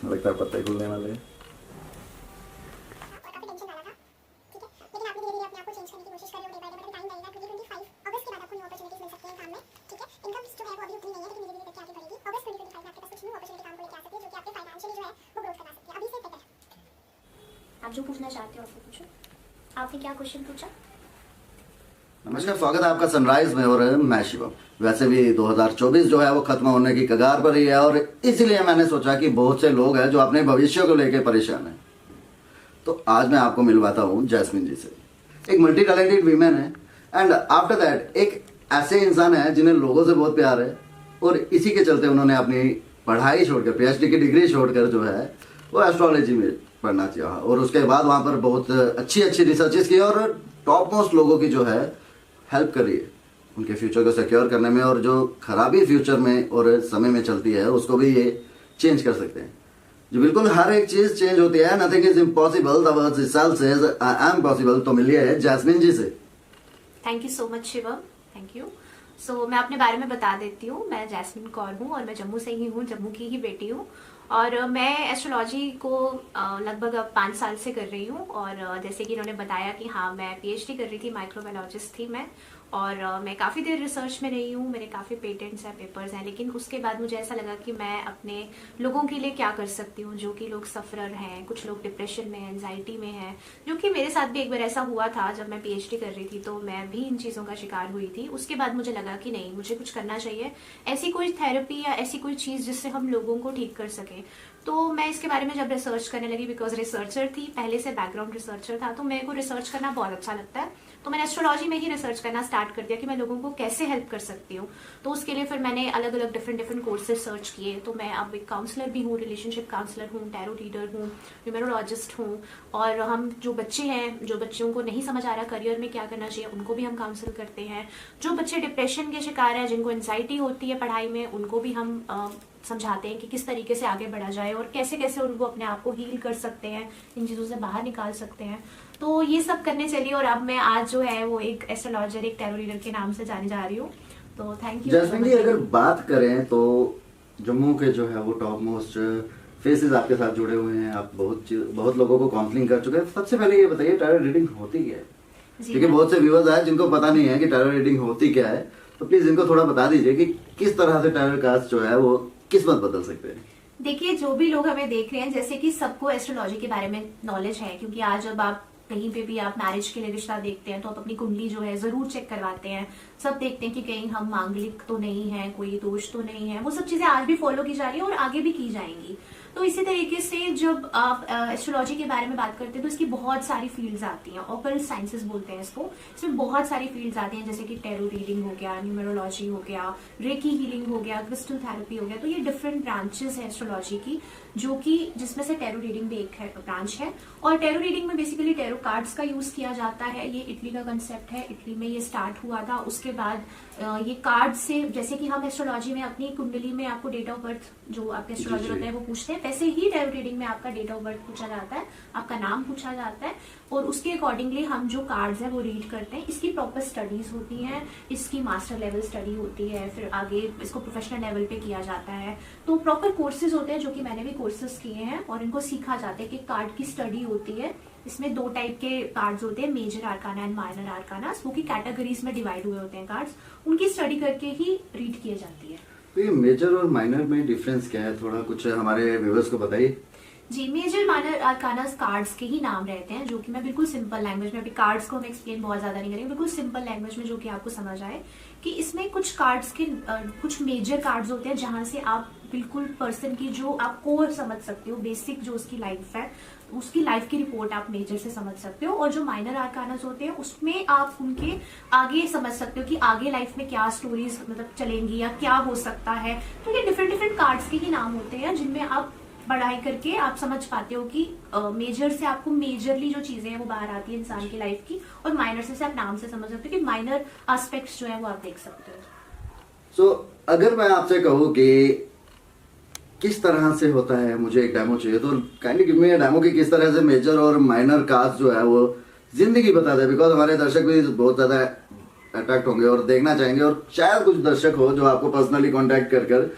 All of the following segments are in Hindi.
लगता है पत्ते खुलने वाले हैं। आप जो पूछना चाहते हो आपको पूछो। आपने क्या क्वेश्चन पूछा? नमस्कार, स्वागत है आपका सनराइज में। और मैं शिवम। वैसे भी 2024 जो है वो खत्म होने की कगार पर ही है, और इसीलिए मैंने सोचा कि बहुत से लोग हैं जो अपने भविष्य को लेकर परेशान हैं। तो आज मैं आपको मिलवाता हूँ जैस्मिन जी से। एक मल्टी टैलेंटेड वीमेन है, एंड आफ्टर दैट एक ऐसे इंसान है जिन्हें लोगों से बहुत प्यार है, और इसी के चलते उन्होंने अपनी पढ़ाई छोड़कर, पीएचडी की डिग्री छोड़कर जो है वो एस्ट्रोलॉजी में पढ़ना चाहा, और उसके बाद वहाँ पर बहुत अच्छी अच्छी रिसर्चेस की और टॉप मोस्ट लोगों की जो है हेल्प करी है उनके फ्यूचर को सिक्योर करने में, और जो खराबी फ्यूचर में और समय में चलती है उसको भी ये चेंज कर सकते हैं। जो बिल्कुल हर एक चीज चेंज होती है, nothing is impossible, the words itself says I am possible. तो मिलिए है जैस्मिन जी से। Thank you so much Shivam, thank you. So मैं अपने बारे में बता देती हूँ। मैं जैस्मिन कौर हूँ और मैं जम्मू से ही हूँ, जम्मू की ही बेटी हूँ। और मैं एस्ट्रोलॉजी को लगभग अब 5 साल से कर रही हूँ। और जैसे कि इन्होंने बताया कि हाँ, मैं पीएचडी कर रही थी, माइक्रोबायोलॉजिस्ट थी मैं। और मैं काफ़ी देर रिसर्च में रही हूँ, मेरे काफ़ी पेटेंट्स हैं, पेपर्स हैं। लेकिन उसके बाद मुझे ऐसा लगा कि मैं अपने लोगों के लिए क्या कर सकती हूँ, जो कि लोग सफरर हैं, कुछ लोग डिप्रेशन में, एंजाइटी में हैं, जो कि मेरे साथ भी एक बार ऐसा हुआ था जब मैं पीएचडी कर रही थी। तो मैं भी इन चीज़ों का शिकार हुई थी। उसके बाद मुझे लगा कि नहीं, मुझे कुछ करना चाहिए, ऐसी कोई थेरेपी या ऐसी कोई चीज़ जिससे हम लोगों को ठीक कर सकें। तो मैं इसके बारे में जब रिसर्च करने लगी, बिकॉज रिसर्चर थी, पहले से बैकग्राउंड रिसर्चर था, तो मेरे को रिसर्च करना बहुत अच्छा लगता है। तो मैंने एस्ट्रोलॉजी में ही रिसर्च करना स्टार्ट कर दिया कि मैं लोगों को कैसे हेल्प कर सकती हूँ। तो उसके लिए फिर मैंने अलग अलग डिफरेंट कोर्सेज सर्च किए। तो मैं अब एक काउंसलर भी हूँ, रिलेशनशिप काउंसलर हूँ, टैरो रीडर हूँ, न्यूमेरोलॉजिस्ट हूँ। और हम जो बच्चे हैं, जो बच्चों को नहीं समझ आ रहा करियर में क्या करना चाहिए, उनको भी हम काउंसिल करते हैं। जो बच्चे डिप्रेशन के शिकार हैं, जिनको एंजाइटी होती है पढ़ाई में, उनको भी हम समझाते हैं कि किस तरीके से आगे बढ़ा जाए और कैसे कैसे उनको अपने आप को हील कर सकते हैं, इन चीज़ों से बाहर निकाल सकते हैं। तो ये सब करने चलिए। और अब मैं आज जो है वो एक एस्ट्रोलॉजर, एक टैरो रीडर के नाम से जाने जा रही हूँ। तो थैंक यू। जैस्मिन जी, अगर बात करें तो जम्मू के जो है वो टॉप मोस्ट फेसेस आपके साथ जुड़े हुए हैं, आप बहुत लोगों को काउंसलिंग कर चुके हैं। सबसे पहले ये बताइए, टैरो रीडिंग होती क्या है? क्योंकि बहुत से व्यूअर्स आए जिनको पता नहीं है कि टैरो रीडिंग होती क्या है। तो प्लीज इनको थोड़ा बता दीजिए कि किस तरह से टैरो कार्ड्स जो है वो किस्मत बदल सकते हैं। देखिए, जो भी लोग हमें देख रहे हैं, जैसे कि सबको एस्ट्रोलॉजी के बारे में नॉलेज है, क्योंकि आज जब आप कहीं पे भी आप मैरिज के लिए रिश्ता देखते हैं तो आप अपनी कुंडली जो है जरूर चेक करवाते हैं। सब देखते हैं कि कहीं हम मांगलिक तो नहीं है, कोई दोष तो नहीं है। वो सब चीजें आज भी फॉलो की जा रही है और आगे भी की जाएंगी। तो इसी तरीके से जब आप एस्ट्रोलॉजी के बारे में बात करते हैं तो इसकी बहुत सारी फील्ड्स आती हैं। ऑकल्ट साइंसेस बोलते हैं इसको। इसमें बहुत सारी फील्ड्स आती हैं, जैसे कि टैरो रीडिंग हो गया, न्यूमेरोलॉजी हो गया, रेकी हीलिंग हो गया, क्रिस्टल थेरेपी हो गया। तो ये डिफरेंट ब्रांचेस है एस्ट्रोलॉजी की, जो कि जिसमें से टैरो रीडिंग भी एक ब्रांच है। और टैरो रीडिंग में बेसिकली टैरो कार्ड्स का यूज किया जाता है। ये इटली का कंसेप्ट है, इटली में ये स्टार्ट हुआ था। उसके बाद ये कार्ड से, जैसे कि हम एस्ट्रोलॉजी में अपनी कुंडली में आपको डेट ऑफ बर्थ, जो आपके एस्ट्रोलॉजर होते हैं वो पूछते हैं, वैसे ही टैरो रीडिंग में आपका डेट ऑफ बर्थ पूछा जाता है, आपका नाम पूछा जाता है, और उसके अकॉर्डिंगली हम जो कार्ड्स हैं वो रीड करते हैं। इसकी प्रॉपर स्टडीज होती हैं, इसकी मास्टर लेवल स्टडी होती है, फिर आगे इसको प्रोफेशनल लेवल पे किया जाता है। तो प्रॉपर कोर्सेज होते हैं, जो कि मैंने भी कोर्सेज किए हैं, और इनको सीखा जाता है कि कार्ड की स्टडी होती है। इसमें 2 टाइप के कार्ड्स होते हैं, major arcana and minor arcana, वो की कैटेगरीज में डिवाइड हुए होते हैं कार्ड्स। उनकी स्टडी करके ही रीड की जाती है। तो ये मेजर और माइनर में डिफरेंस क्या है, थोड़ा कुछ हमारे व्यूअर्स को बताइए। जी, मेजर माइनर आर्काना कार्ड्स के ही नाम रहते हैं, जो कि मैं बिल्कुल सिंपल लैंग्वेज में, अभी कार्ड्स को हम एक्सप्लेन बहुत ज्यादा नहीं करेंगे, बिल्कुल सिंपल लैंग्वेज में जो कि आपको समझ आए, कि इसमें कुछ कार्ड्स के कुछ मेजर कार्ड्स होते हैं जहां से आप बिल्कुल पर्सन की जो आप कोर समझ सकते हो, बेसिक जो उसकी लाइफ है, उसकी लाइफ की रिपोर्ट आप मेजर से समझ सकते हो। और जो माइनर आर्कानास होते हैं उसमें आप उनके आगे समझ सकते हो कि आगे लाइफ में क्या स्टोरीज मतलब चलेंगी या क्या हो सकता है। तो ये डिफरेंट कार्ड्स के ही नाम होते हैं, जिनमें आप पढ़ाई करके आप समझ पाते हो कि मेजर से आपको मेजरली जो चीजें हैं वो बाहर आती है इंसान की लाइफ की, और माइनर से आप नाम से समझ सकते हो कि माइनर एस्पेक्ट्स जो है वो आप देख सकते हो। सो अगर मैं आपसे कहूँ कि किस तरह से होता है, मुझे एक डेमो चाहिए, तो काइंडली गिव मी अ डेमो कि किस तरह से मेजर और माइनर कास्ट जो है वो जिंदगी बता दे, बिकॉज हमारे दर्शक भी बहुत ज्यादा अट्रैक्ट होंगे और देखना चाहेंगे, और शायद कुछ दर्शक हो जो आपको पर्सनली कांटेक्ट कर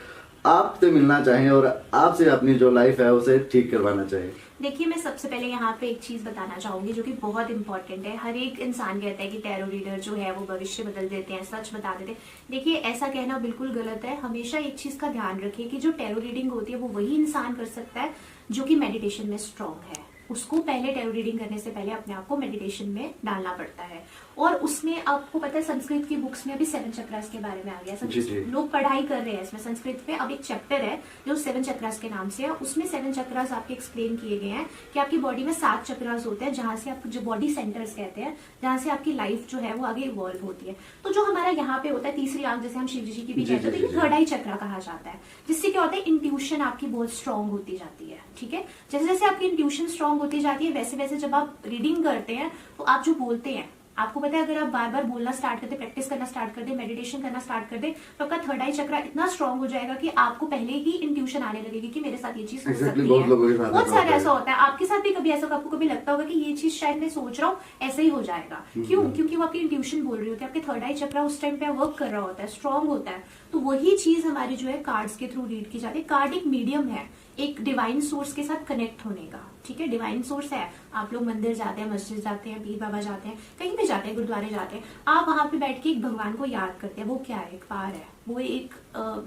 आपसे मिलना चाहें और आपसे अपनी जो लाइफ है उसे ठीक करवाना चाहें? देखिए, मैं सबसे पहले यहाँ पे एक चीज बताना चाहूंगी जो कि बहुत इंपॉर्टेंट है। हर एक इंसान कहता है कि टैरो रीडर जो है वो भविष्य बदल देते हैं, सच बता देते हैं। देखिए, ऐसा कहना बिल्कुल गलत है। हमेशा एक चीज का ध्यान रखिए कि जो टैरो रीडिंग होती है वो वही इंसान कर सकता है जो कि मेडिटेशन में स्ट्रांग है। उसको पहले टैरो रीडिंग करने से पहले अपने आप को मेडिटेशन में डालना पड़ता है। और उसमें आपको पता है, संस्कृत की बुक्स में अभी 7 चक्रास के बारे में आ गया। लोग पढ़ाई कर रहे हैं इसमें संस्कृत में। अब एक चैप्टर है जो 7 चक्रास के नाम से है। उसमें 7 चक्रास आपके एक्सप्लेन किए गए हैं कि आपकी बॉडी में 7 चक्रास होते हैं, जहां से आप जो बॉडी सेंटर्स कहते हैं, जहां से आपकी लाइफ जो है वो आगे इवॉल्व होती है। तो जो हमारा यहाँ पे होता है तीसरी आंख, जैसे हम शिव जी की भी कहते हैं, तो थर्ड आई चक्रा कहा जाता है, जिससे क्या होता है, इंट्यूशन आपकी बहुत स्ट्रांग होती जाती है। ठीक है, जैसे जैसे आपकी इंट्यूशन स्ट्रांग होती जाती है, वैसे वैसे जब आप रीडिंग करते हैं तो आप जो बोलते हैं, आपको पता है, अगर आप बार बार बोलना स्टार्ट करते, प्रैक्टिस करना स्टार्ट कर दे, मेडिटेशन करना स्टार्ट कर दे, तो आपका थर्ड आई चक्रा इतना स्ट्रांग हो जाएगा कि आपको पहले ही इंट्यूशन आने लगेगी कि मेरे साथ ये चीज हो सकती है। बहुत सारा ऐसा होता है, आपके साथ भी कभी ऐसा, आपको कभी लगता होगा कि ये चीज शायद मैं सोच रहा हूँ ऐसा ही हो जाएगा। क्यों? क्योंकि वो आपकी इंट्यूशन बोल रही होती है, आपके थर्ड आई चक्रा उस टाइम पे वर्क कर रहा होता है, स्ट्रांग होता है। तो वही चीज हमारी जो है कार्ड्स के थ्रू रीड की जाती है। कार्ड एक मीडियम है एक डिवाइन सोर्स के साथ कनेक्ट होने का। ठीक है, डिवाइन सोर्स है। आप लोग मंदिर जाते हैं, मस्जिद जाते हैं, पीर बाबा जाते हैं, कहीं भी जाते हैं, गुरुद्वारे जाते हैं, आप वहां पे बैठ के एक भगवान को याद करते हैं। वो क्या है? एक पार है, वो एक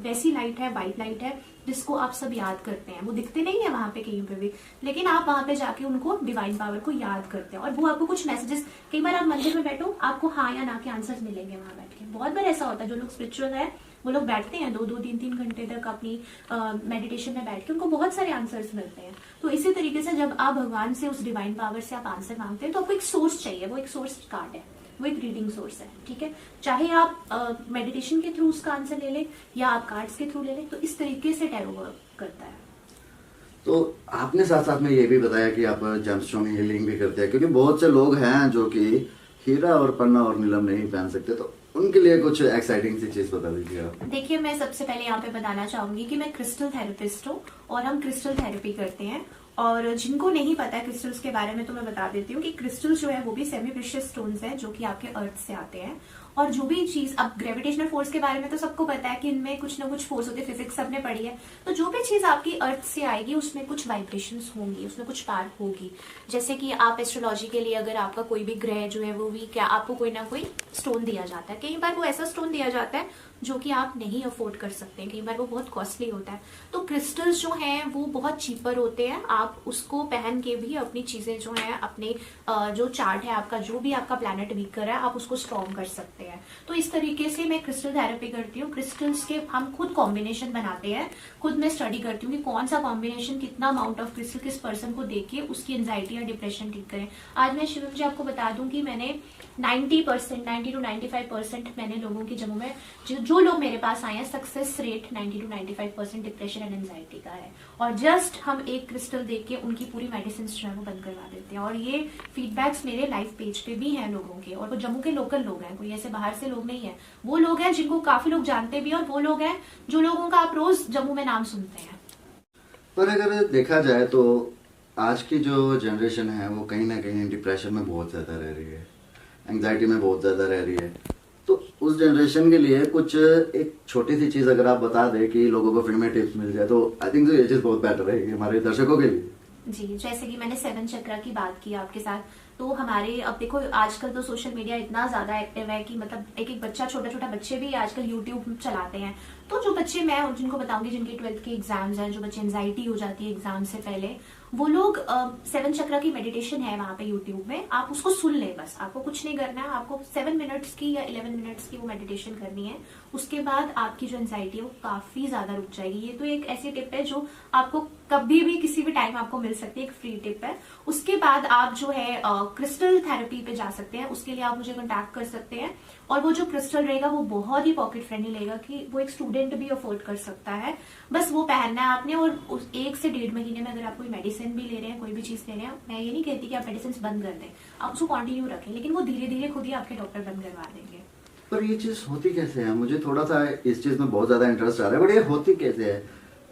वैसी लाइट है, व्हाइट लाइट है, जिसको आप सब याद करते हैं। वो दिखते नहीं है वहां पे कहीं पे भी, लेकिन आप वहां पे जाके उनको डिवाइन पावर को याद करते हैं और वो आपको कुछ मैसेजेस, कई बार आप मंदिर में बैठो, आपको हाँ या ना के आंसर मिलेंगे वहां बैठ के। बहुत बार ऐसा होता है, जो लोग स्पिरिचुअल है वो लोग बैठते हैं 2-2, 3-3 घंटे तक अपनी मेडिटेशन में बैठ के, उनको बहुत सारे आंसर्स मिलते हैं। तो इसी तरीके से जब आप भगवान से, उस डिवाइन पावर से आप आंसर मांगते हैं, तो आपको एक सोर्स चाहिए। वो एक सोर्स कार्ड है, वो एक रीडिंग सोर्स है। ठीक है, चाहे आप मेडिटेशन के थ्रू उसका आंसर ले लें या आप कार्ड्स के थ्रू ले लें, तो इस तरीके से टैरो वर्क करता है। तो आपने साथ साथ में ये भी बताया कि आप जेमस्टोन हीलिंग भी करते हैं, क्योंकि बहुत से लोग हैं जो कि हीरा और पन्ना और नीलम नहीं पहन सकते, तो उनके लिए कुछ एक्साइटिंग सी चीज बता दीजिए आप। देखिए, मैं सबसे पहले यहाँ पे बताना चाहूंगी कि मैं क्रिस्टल थेरेपिस्ट हूँ और हम क्रिस्टल थेरेपी करते हैं। और जिनको नहीं पता है क्रिस्टल्स के बारे में, तो मैं बता देती हूँ कि क्रिस्टल्स जो है वो भी सेमी प्रेशियस स्टोन्स हैं जो कि आपके अर्थ से आते हैं। और जो भी चीज, अब ग्रेविटेशनल फोर्स के बारे में तो सबको पता है कि इनमें कुछ ना कुछ फोर्स होती है, फिजिक्स सबने पढ़ी है। तो जो भी चीज आपकी अर्थ से आएगी उसमें कुछ वाइब्रेशंस होंगी, उसमें कुछ पार होगी। जैसे कि आप एस्ट्रोलॉजी के लिए अगर आपका कोई भी ग्रह जो है वो भी, क्या आपको कोई ना कोई स्टोन दिया जाता है। कई बार वो ऐसा स्टोन दिया जाता है जो कि आप नहीं अफोर्ड कर सकते हैं, कई बार वो बहुत कॉस्टली होता है। तो क्रिस्टल्स जो हैं वो बहुत चीपर होते हैं। आप उसको पहन के भी अपनी चीजें जो हैं, अपने जो चार्ट है आपका, जो भी आपका प्लैनेट वीक कर रहा है, आप उसको स्ट्रॉन्ग कर सकते हैं। तो इस तरीके से मैं क्रिस्टल थेरेपी करती हूँ। क्रिस्टल्स के हम खुद कॉम्बिनेशन बनाते हैं, खुद मैं स्टडी करती हूँ कि कौन सा कॉम्बिनेशन, कितना अमाउंट ऑफ क्रिस्टल किस पर्सन को देके उसकी एंजाइटी या डिप्रेशन ठीक करें। आज मैं शिवम जी आपको बता दूं कि मैंने 90 to 95% मैंने लोगों की जम्मू में जो लोग मेरे पास आए हैं, success rate 90 to 95% depression and anxiety का है। और जस्ट हम एक क्रिस्टल देख के उनकी पूरी मेडिसिन जो है वो बंद करवा देते हैं। और ये फीडबैक्स मेरे लाइव पेज पे भी हैं लोगों के, और वो जम्मू के लोकल लोग हैं, कोई ऐसे बाहर से लोग नहीं है। वो लोग हैं जिनको काफी लोग जानते भी, और वो लोग हैं जो लोगों का आप रोज जम्मू में नाम सुनते हैं। पर अगर देखा जाए तो आज की जो जनरेशन है वो कहीं ना कहीं डिप्रेशन में बहुत ज्यादा रह रही है, एंग्जाइटी में बहुत ज्यादा रह रही है। तो उस जनरेशन के लिए कुछ एक छोटी सी चीज अगर आप बता दें कि लोगों को फ्री में टिप्स मिल जाए, तो आई थिंक ये चीज बहुत बेटर रहेगी हमारे दर्शकों के लिए। जी, जैसे कि मैंने 7 चक्रा की बात की आपके साथ, तो हमारे, अब देखो आजकल तो सोशल मीडिया इतना ज्यादा एक्टिव है कि मतलब एक एक बच्चा, छोटा छोटा बच्चे भी आजकल यूट्यूब चलाते हैं। तो जो बच्चे, मैं जिनको बताऊंगी जिनके 12th के एग्जाम्स हैं, जो बच्चे एंजाइटी हो जाती है एग्जाम से पहले, वो लोग 7 चक्रा की मेडिटेशन है वहां पे यूट्यूब में, आप उसको सुन ले। बस आपको कुछ नहीं करना है, आपको 7 मिनट्स की या 11 मिनट्स की वो मेडिटेशन करनी है। उसके बाद आपकी जो एंजाइटी है वो काफी ज्यादा रुक जाएगी। ये तो एक ऐसी टिप है जो आपको कभी भी किसी भी टाइम आपको मिल सकती है, एक फ्री टिप है। उसके बाद आप जो है क्रिस्टल थेरेपी पे जा सकते हैं, उसके लिए आप मुझे कॉन्टैक्ट कर सकते हैं। और वो जो क्रिस्टल रहेगा वो बहुत ही पॉकेट फ्रेंडली रहेगा कि वो एक स्टूडेंट भी अफोर्ड कर सकता है। बस वो पहनना है आपने, और उस 1 से 1.5 महीने में अगर आप कोई मेडिसिन भी ले रहे हैं, कोई भी चीज ले रहे हैं, मैं ये नहीं कहती कि आप मेडिसिन बंद कर दें, आप उसको कंटिन्यू रखें, लेकिन वो धीरे धीरे खुद ही आपके डॉक्टर बंद करवा देंगे। पर ये चीज होती कैसे है? मुझे थोड़ा सा इस चीज में बहुत ज्यादा इंटरेस्ट आ रहा है, बट ये होती कैसे है?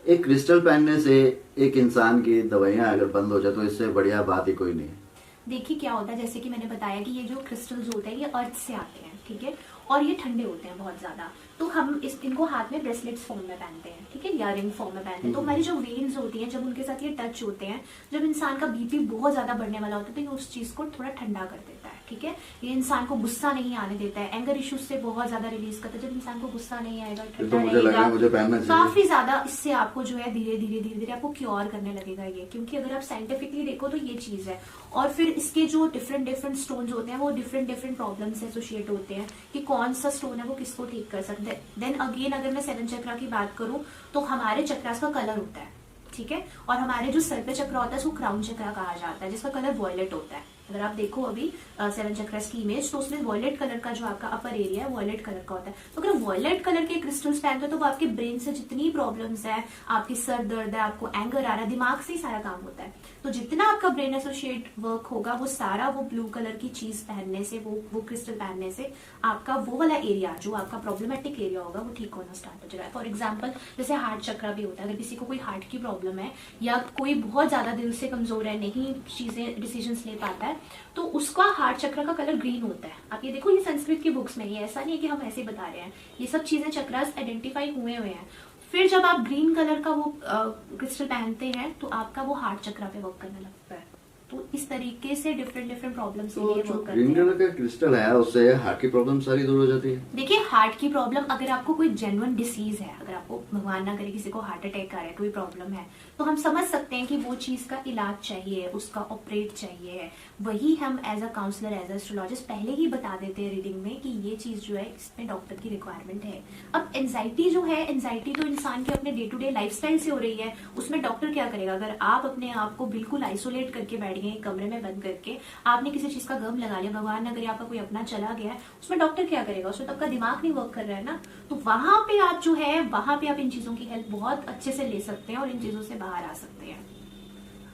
एक क्रिस्टल पहनने से एक इंसान की दवाइयां अगर बंद हो जाए तो इससे बढ़िया बात ही कोई नहीं है। देखिए क्या होता है, जैसे कि मैंने बताया कि ये जो क्रिस्टल्स होते हैं ये अर्थ से आते हैं, ठीक है, और ये ठंडे होते हैं बहुत ज्यादा। तो हम इनको हाथ में ब्रेसलेट्स फॉर्म में पहनते हैं, ठीक है, इयररिंग फॉर्म में पहनते हैं। तो हमारी जो वेन्स होती हैं जब उनके साथ ये टच होते हैं, जब इंसान का बीपी बहुत ज्यादा बढ़ने वाला होता है तो ये उस चीज को थोड़ा ठंडा कर देता है, ठीक है। ये इंसान को गुस्सा नहीं आने देता है, एंगर इश्यूज से बहुत ज्यादा रिलीज करता है। जब इंसान को गुस्सा नहीं आएगा, ठंडा रहेगा, मुझे पहनना चाहिए। काफी ज्यादा इससे आपको जो है धीरे धीरे आपको क्योर करने लगेगा ये, क्योंकि अगर आप साइंटिफिकली देखो तो ये चीज है। और फिर इसके जो डिफरेंट स्टोन्स होते हैं वो डिफरेंट प्रॉब्लम से एसोसिएट होते हैं कि कौन सा स्टोन है वो किसको ठीक कर सकता है। देन अगेन अगर मैं 7 चक्रा की बात करूं तो हमारे चक्रास का कलर होता है, ठीक है, और हमारे जो सर पे चक्र होता है उसको क्राउन चक्रा कहा जाता है, जिसका कलर वॉयलेट होता है। अगर आप देखो अभी 7 चक्रस की इमेज तो उसमें वॉयलेट कलर का जो आपका अपर एरिया है वॉयलेट कलर का होता है। तो अगर वॉयलेट कलर के क्रिस्टल्स पहनते हो तो वो आपके ब्रेन से जितनी प्रॉब्लम्स है, आपकी सर दर्द है, आपको एंगर आ रहा है, दिमाग से ही सारा काम होता है। तो जितना आपका ब्रेन एसोसिएट वर्क होगा वो सारा वो ब्लू कलर की चीज पहनने से, वो क्रिस्टल पहनने से आपका वो वाला एरिया जो आपका प्रॉब्लमेटिक एरिया होगा वो ठीक होना स्टार्ट हो जाएगा। फॉर एग्जाम्पल जैसे हार्ट चक्रा भी होता है, अगर किसी को कोई हार्ट की प्रॉब्लम है या कोई बहुत ज्यादा दिल से कमजोर है, नहीं चीजें डिसीजंस ले पाता है, तो उसका हार्ट चक्र का कलर ग्रीन होता है। आप ये देखो, ये संस्कृत की बुक्स में, ये ऐसा नहीं है कि हम ऐसे बता रहे हैं, ये सब चीजें चक्रास आइडेंटिफाई हुए हैं। फिर जब आप ग्रीन कलर का वो क्रिस्टल पहनते हैं तो आपका वो हार्ट चक्रा पे वर्क करने लगता है। तो इस तरीके से डिफरेंट प्रॉब्लम्स के लिए वर्क करते हैं। ग्रीन कलर का क्रिस्टल है उससे हार्ट की प्रॉब्लम सारी दूर हो जाती है। देखिए, हार्ट की प्रॉब्लम, अगर आपको कोई जेन्युइन डिसीज है, अगर आपको भगवान ना करे किसी को हार्ट अटैक आ रहा है, कोई प्रॉब्लम है, तो हम समझ सकते हैं कि वो चीज का इलाज चाहिए, उसका ऑपरेट चाहिए। वही हम as a counsellor, as a astrologer पहले ही बता देते हैं रीडिंग में कि ये चीज जो है इसमें डॉक्टर की रिक्वायरमेंट है। अब एंजाइटी जो है, एंजाइटी तो इंसान के अपने डे टू डे लाइफस्टाइल से हो रही है, उसमें डॉक्टर क्या करेगा? अगर आप अपने आप को बिल्कुल आइसोलेट करके बैठ गए कमरे में बंद करके, आपने किसी चीज का गम लगा लिया, भगवान न करे आपका कोई अपना चला गया, उसमें डॉक्टर क्या करेगा? उसमें तो आपका दिमाग नहीं वर्क कर रहा है ना। तो वहां पे आप जो है, वहां पे आप इन चीजों की हेल्प बहुत अच्छे से ले सकते हैं और इन चीजों से बाहर आ सकते हैं।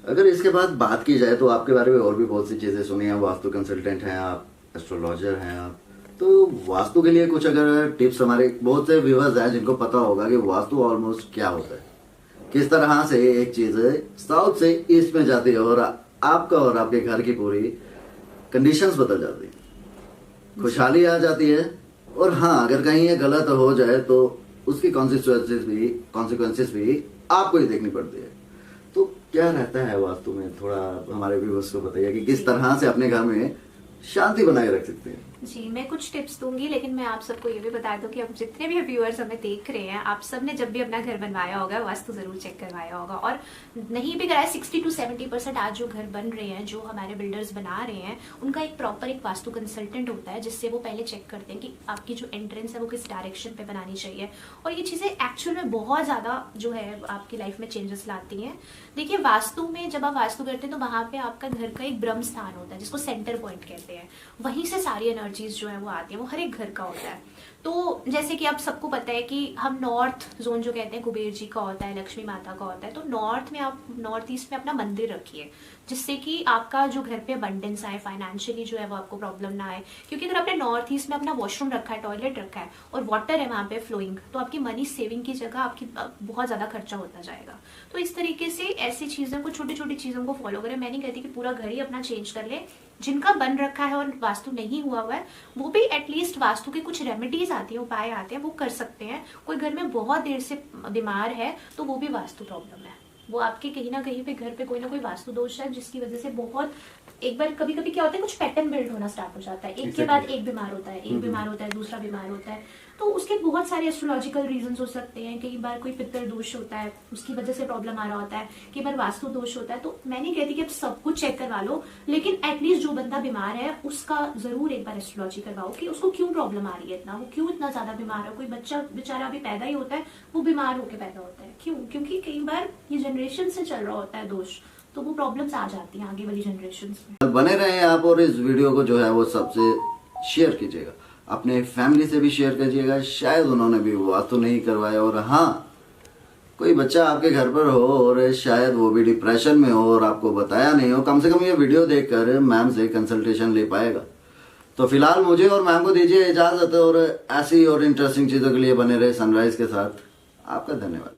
अगर इसके बाद बात की जाए तो आपके बारे में और भी बहुत सी चीजें सुनी है, वास्तु कंसल्टेंट हैं आप, एस्ट्रोलॉजर हैं आप, तो वास्तु के लिए कुछ अगर टिप्स, हमारे बहुत से व्यूअर्स हैं जिनको पता होगा कि वास्तु ऑलमोस्ट क्या होता है, किस तरह से एक चीज साउथ से ईस्ट में जाती है और आपका और आपके घर की पूरी कंडीशंस बदल जाती है, खुशहाली आ जाती है। और हाँ, अगर कहीं ये गलत हो जाए तो उसकी कॉन्सिक्वेंसेस भी आपको ही देखनी पड़ती है। तो क्या रहता है वास्तु में, थोड़ा हमारे व्यूअर्स को बताइए कि किस तरह से अपने घर में शांति बनाए रख सकते हैं। जी, मैं कुछ टिप्स दूंगी, लेकिन मैं आप सबको ये भी बता दूं कि अब जितने भी व्यूअर्स हमें देख रहे हैं, आप सब ने जब भी अपना घर बनवाया होगा वास्तु जरूर चेक करवाया होगा, और नहीं भी कराया 60 to 70% आज जो घर बन रहे हैं, जो हमारे बिल्डर्स बना रहे हैं, उनका एक प्रॉपर एक वास्तु कंसल्टेंट होता है जिससे वो पहले चेक करते हैं कि आपकी जो एंट्रेंस है वो किस डायरेक्शन पे बनानी चाहिए। और ये चीजें एक्चुअल में बहुत ज्यादा जो है आपकी लाइफ में चेंजेस लाती हैं। देखिए, वास्तु में जब आप वास्तु करते हैं तो वहां पे आपका घर का एक ब्रह्म स्थान होता है जिसको सेंटर पॉइंट कहते हैं, वहीं से सारी एनर्जीज जो है वो आती है, वो हर एक घर का होता है। तो जैसे कि आप सबको पता है कि हम नॉर्थ जोन जो कहते हैं कुबेर जी का होता है, लक्ष्मी माता का होता है, तो नॉर्थ में आप नॉर्थ ईस्ट में अपना मंदिर रखिए जिससे कि आपका जो घर पे अबंडेंस आए, फाइनेंशियली जो है वो आपको प्रॉब्लम ना आए। क्योंकि अगर आपने नॉर्थ ईस्ट में अपना वॉशरूम रखा है, टॉयलेट रखा है और वाटर है वहां पे फ्लोइंग, तो आपकी मनी सेविंग की जगह आपकी बहुत ज्यादा खर्चा होता जाएगा। तो इस तरीके से ऐसी चीजों को, छोटी छोटी चीजों को फॉलो करें। मैं नहीं कहती कि पूरा घर ही अपना चेंज कर ले, जिनका बन रखा है और वास्तु नहीं हुआ है वो भी एटलीस्ट वास्तु के कुछ रेमेडीज आती है, उपाय आते हैं, वो कर सकते हैं। कोई घर में बहुत देर से बीमार है तो वो भी वास्तु प्रॉब्लम है, वो आपके कहीं ना कहीं पे घर पे कोई ना कोई वास्तु दोष है जिसकी वजह से बहुत, एक बार कभी कभी क्या होता है, कुछ पैटर्न बिल्ड होना स्टार्ट हो जाता है, एक के बाद एक बीमार होता है, एक बीमार होता है, दूसरा बीमार होता है। तो उसके बहुत सारे एस्ट्रोलॉजिकल रीजंस हो सकते हैं। कई बार कोई पितर दोष होता है, उसकी वजह से प्रॉब्लम आ रहा होता है, कई बार वास्तु दोष होता है। तो मैं नहीं कहती कि आप सब कुछ चेक करवा लो, लेकिन एटलीस्ट जो बंदा बीमार है उसका जरूर एक बार एस्ट्रोलॉजी करवाओ कि उसको क्यों प्रॉब्लम आ रही है इतना, वो क्यों इतना ज्यादा बीमार है। कोई बच्चा बेचारा अभी पैदा ही होता है, वो बीमार होकर पैदा होता है, क्यों? क्योंकि कई बार ये जनरेशन से चल रहा होता है दोष, तो वो प्रॉब्लम्स आ जाती हैं आगे वाली जनरेशन में। बने रहे आप और इस वीडियो को जो है वो सबसे शेयर कीजिएगा, अपने फैमिली से भी शेयर कीजिएगा, शायद उन्होंने भी वास्तु नहीं करवाया। और हाँ, कोई बच्चा आपके घर पर हो और शायद वो भी डिप्रेशन में हो और आपको बताया नहीं हो, कम से कम ये वीडियो देखकर मैम से कंसल्टेशन ले पाएगा। तो फिलहाल मुझे और मैम को दीजिए इजाजत, और ऐसी और इंटरेस्टिंग चीजों के लिए बने रहे सनराइज के साथ। आपका धन्यवाद।